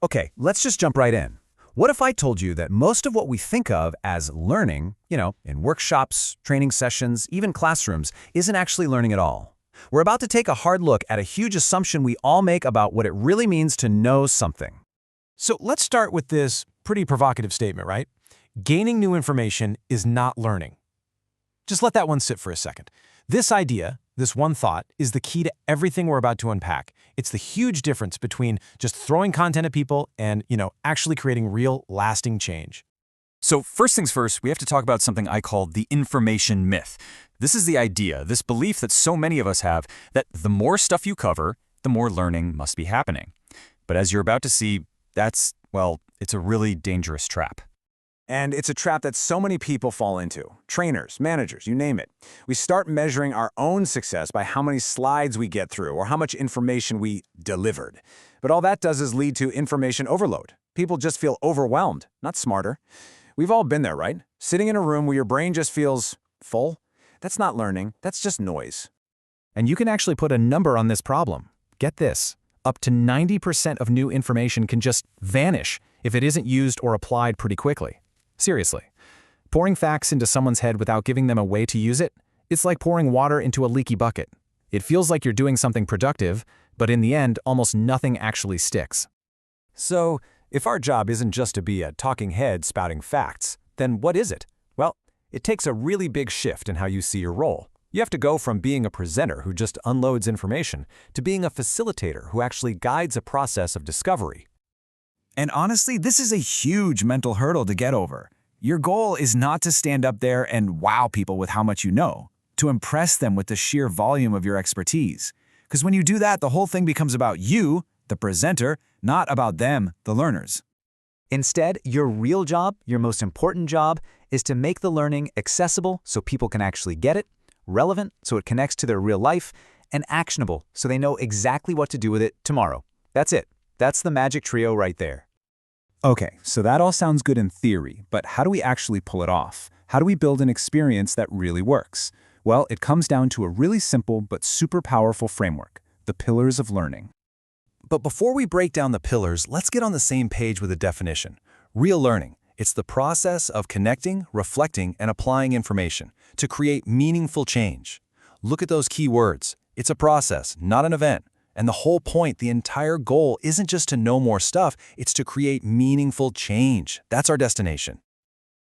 Okay, let's just jump right in. What if I told you that most of what we think of as learning, in workshops, training sessions, even classrooms, isn't actually learning at all? We're about to take a hard look at a huge assumption we all make about what it really means to know something. So let's start with this pretty provocative statement, right? Gaining new information is not learning. Just let that one sit for a second. This idea, this one thought, is the key to everything we're about to unpack. It's the huge difference between just throwing content at people and, actually creating real, lasting change. So first things first, we have to talk about something I call the information myth. This is the idea, this belief that so many of us have, that the more stuff you cover, the more learning must be happening. But as you're about to see, it's a really dangerous trap. And it's a trap that so many people fall into. Trainers, managers, you name it. We start measuring our own success by how many slides we get through or how much information we delivered. But all that does is lead to information overload. People just feel overwhelmed, not smarter. We've all been there, right? Sitting in a room where your brain just feels full. That's not learning, that's just noise. And you can actually put a number on this problem. Get this, up to 90% of new information can just vanish if it isn't used or applied pretty quickly. Seriously, pouring facts into someone's head without giving them a way to use it, it's like pouring water into a leaky bucket. It feels like you're doing something productive, but in the end, almost nothing actually sticks. So, if our job isn't just to be a talking head spouting facts, then what is it? Well, it takes a really big shift in how you see your role. You have to go from being a presenter who just unloads information to being a facilitator who actually guides a process of discovery. And honestly, this is a huge mental hurdle to get over. Your goal is not to stand up there and wow people with how much you know, to impress them with the sheer volume of your expertise. Because when you do that, the whole thing becomes about you, the presenter, not about them, the learners. Instead, your real job, your most important job, is to make the learning accessible so people can actually get it, relevant so it connects to their real life, and actionable so they know exactly what to do with it tomorrow. That's it. That's the magic trio right there. Okay, so that all sounds good in theory, but how do we actually pull it off? How do we build an experience that really works? Well, it comes down to a really simple but super powerful framework, the pillars of learning. But before we break down the pillars, let's get on the same page with a definition. Real learning. It's the process of connecting, reflecting, and applying information to create meaningful change. Look at those key words. It's a process, not an event. And the whole point, the entire goal, isn't just to know more stuff, it's to create meaningful change. That's our destination.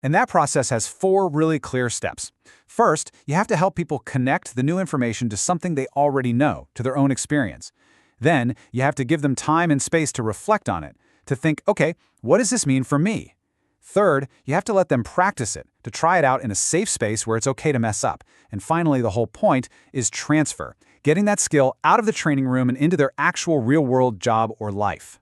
And that process has 4 really clear steps. First, you have to help people connect the new information to something they already know, to their own experience. Then, you have to give them time and space to reflect on it, to think, okay, what does this mean for me? Third, you have to let them practice it, to try it out in a safe space where it's okay to mess up. And finally, the whole point is transfer, getting that skill out of the training room and into their actual real-world job or life.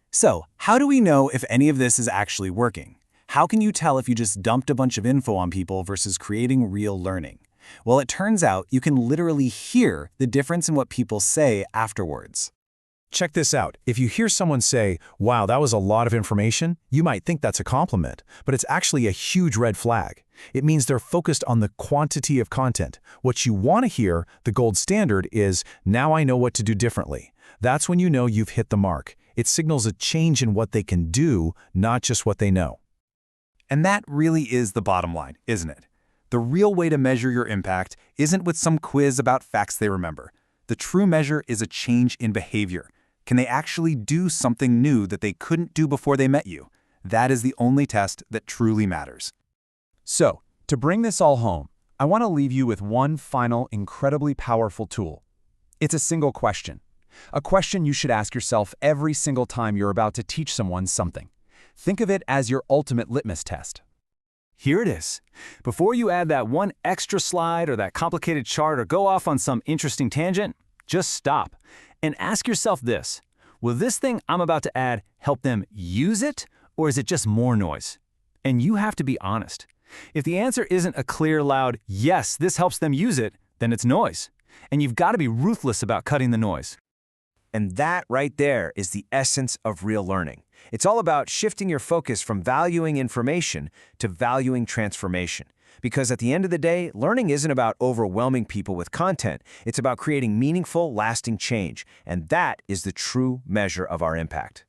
So, how do we know if any of this is actually working? How can you tell if you just dumped a bunch of info on people versus creating real learning? Well, it turns out you can literally hear the difference in what people say afterwards. Check this out. If you hear someone say, "Wow, that was a lot of information," you might think that's a compliment, but it's actually a huge red flag. It means they're focused on the quantity of content. What you want to hear, the gold standard, is, "Now I know what to do differently." That's when you know you've hit the mark. It signals a change in what they can do, not just what they know. And that really is the bottom line, isn't it? The real way to measure your impact isn't with some quiz about facts they remember. The true measure is a change in behavior. Can they actually do something new that they couldn't do before they met you? That is the only test that truly matters. So, to bring this all home, I want to leave you with one final, incredibly powerful tool. It's a single question. A question you should ask yourself every single time you're about to teach someone something. Think of it as your ultimate litmus test. Here it is. Before you add that one extra slide or that complicated chart or go off on some interesting tangent, just stop and ask yourself this. Will this thing I'm about to add help them use it, or is it just more noise? And you have to be honest. If the answer isn't a clear, loud, yes, this helps them use it, then it's noise. And you've got to be ruthless about cutting the noise. And that right there is the essence of real learning. It's all about shifting your focus from valuing information to valuing transformation. Because at the end of the day, learning isn't about overwhelming people with content. It's about creating meaningful, lasting change. And that is the true measure of our impact.